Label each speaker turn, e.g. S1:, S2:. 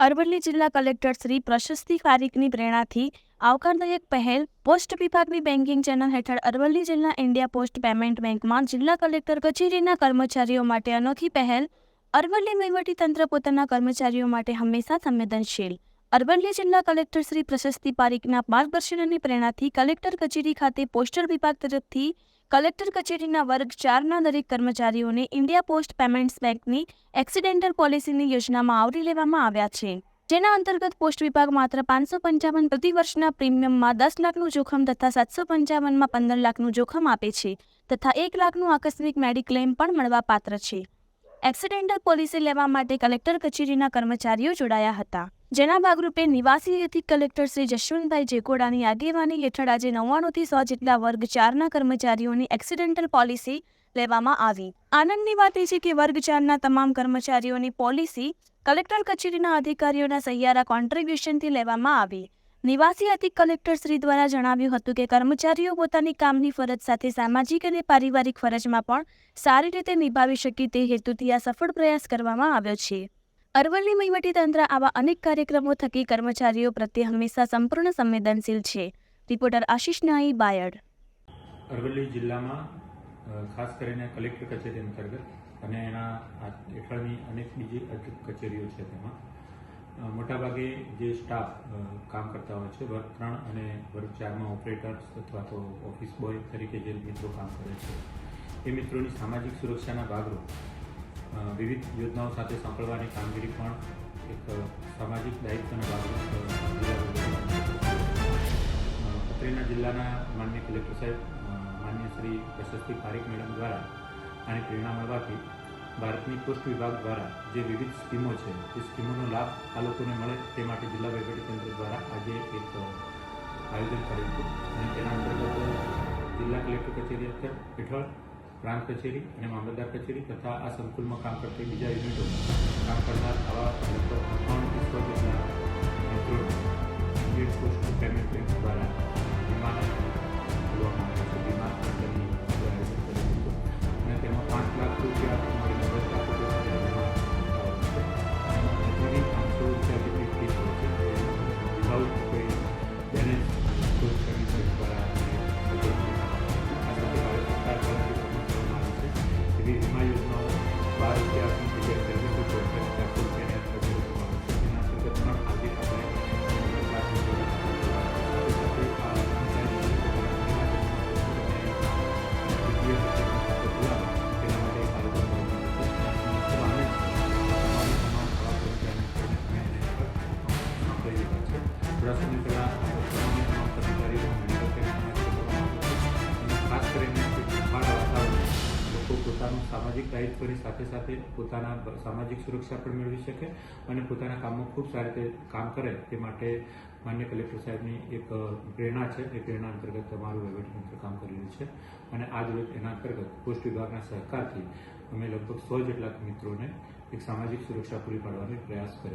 S1: અરવલ્લી જિલ્લા કલેક્ટર શ્રી પ્રશસ્તિ પારીખની પ્રેરણાથી આવકારદાયક પહેલ પોસ્ટ વિભાગની બેન્કિંગ ચેનલ હેઠળ અરવલ્લી જિલ્લા ઇન્ડિયા પોસ્ટ પેમેન્ટ બેંકમાં જિલ્લા કલેક્ટર કચેરીના કર્મચારીઓ માટે અનોખી પહેલ. અરવલ્લી વહીવટીતંત્ર પોતાના કર્મચારીઓ માટે હંમેશા સંવેદનશીલ. અરવલ્લી જિલ્લા કલેક્ટર શ્રી પ્રશસ્તિ પારીખના માર્ગદર્શન અને પ્રેરણાથી કલેક્ટર કચેરી ખાતે પોસ્ટલ વિભાગ તરફથી કલેક્ટર કચેરીના વર્ગ 4ના દરેક કર્મચારીઓને ઇન્ડિયા પોસ્ટ પેમેન્ટ્સ બેંકની એક્સિડેન્ટલ પોલિસીની યોજનામાં આવરી લેવામાં આવ્યા છે. જેના અંતર્ગત પોસ્ટ વિભાગ માત્ર 555 પ્રતિ વર્ષના પ્રીમિયમમાં 10 લાખનું જોખમ તથા 755માં 15 લાખનું જોખમ આપે છે તથા 1 લાખનું આકસ્મિક મેડિક્લેમ પણ મળવાપાત્ર છે. એક્સિડેન્ટલ પોલિસી લેવા માટે કલેક્ટર કચેરીના કર્મચારીઓ જોડાયા હતા. જેના ભાગરૂપે નિવાસી અધિક કલેક્ટર શ્રી જશવંતભાઈ જેકોડાની આગેવાની હેઠળ આજે 99 થી 100 જેટલા વર્ગ 4ના કર્મચારીઓની એક્સિડેન્ટલ પોલિસી લેવામાં આવી. આનંદની વાત એ છે કે વર્ગ 4ના તમામ કર્મચારીઓની પોલિસી કલેક્ટર કચેરીના અધિકારીઓના સહિયારા કોન્ટ્રીબ્યુશનથી લેવામાં આવી. નિવાસી અધિક કલેક્ટર શ્રી દ્વારા જણાવ્યું હતું કે કર્મચારીઓ પોતાની કામની ફરજ સાથે સામાજિક અને પારિવારિક ફરજમાં પણ સારી રીતે નિભાવી શકે તે હેતુથી આ સફળ પ્રયાસ કરવામાં આવ્યો છે. અરવલ્લી વહીવટીતંત્ર આવા અનેક કાર્યક્રમો થકી કર્મચારીઓ પ્રત્યે હંમેશા સંપૂર્ણ સંવેદનશીલ છે. રિપોર્ટર આશિષ નાઈ, બાયડ.
S2: અરવલ્લી જિલ્લામાં ખાસ કરીને કલેક્ટર કચેરી અંતર્ગત અને એના હેઠળની અનેક બીજી કચેરીઓ છે. તેમાં મોટાભાગે જે સ્ટાફ કામ કરતા હોય છે વર્ગ 3 અને વર્ગ 4માં ઓપરેટર્સ અથવા તો ઓફિસ બોય તરીકે જે મિત્રો કામ કરે છે એ મિત્રોની સામાજિક સુરક્ષાના ભાગરૂપે વિવિધ યોજનાઓ સાથે સાંકળવાની કામગીરી પણ એક સામાજિક દાયિત્વના ભાગરૂપે અત્રેના જિલ્લાના માનનીય કલેક્ટર સાહેબ માનનીય શ્રી પ્રશસ્તિ પારીખ મેડમ દ્વારા આની પ્રેરણા મળવાથી ભારતની પોસ્ટ વિભાગ દ્વારા જે વિવિધ સ્કીમો છે એ સ્કીમોનો લાભ આ લોકોને મળે તે માટે જિલ્લા વહીવટીતંત્ર દ્વારા આજે એક આયોજન કર્યું હતું અને તેના અંતર્ગત જિલ્લા કલેક્ટર કચેરી હેઠળ પ્રાંત કચેરી અને મામલતદાર કચેરી તથા આ સંકુલમાં કામ કરતી બીજા યુનિટો કામ કરનાર આવા લગભગ 3 જેટલા મિત્રો ઇન્ડિયન પોસ્ટ પેમેન્ટ બેંક દ્વારા વીમા કરવામાં આવે છે. વીમા કંપની આયોજન કર્યું હતું અને તેમાં 5 લાખ રૂપિયા મળીને 10 લાખ રૂપિયા જેવી 500 રૂપિયા જેટલી ફીસ હોય છે વિધાઉટ કોઈ બેલેન્સ પોસ્ટ પેમેન્ટ બેંક દ્વારા એવી વીમા યોજનાઓ 12 રૂપિયાની જગ્યાએ સર્વિસ રૂપિયા 400 રૂપિયાની આસપાસ જોડવામાં આવે છે. તેના અંતર્ગત પણ આજે થોડા સમય પહેલાં તમામ કર્મચારીઓ ખાસ કરીને વાતાવરણ લોકો પોતાનું સામાજિક દાયિત્વની સાથે સાથે પોતાના સામાજિક સુરક્ષા પણ મેળવી શકે અને પોતાના કામમાં ખૂબ સારી રીતે કામ કરે તે માટે માન્ય કલેક્ટર સાહેબની એક પ્રેરણા છે. એ પ્રેરણા અંતર્ગત તમારું વહીવટીતંત્ર કામ કરી રહ્યું છે અને આજ રોજ એના અંતર્ગત પોસ્ટ વિભાગના સહકારથી અમે લગભગ 100 જેટલા મિત્રોને એક સામાજિક સુરક્ષા પૂરી પાડવાનો પ્રયાસ કર્યો.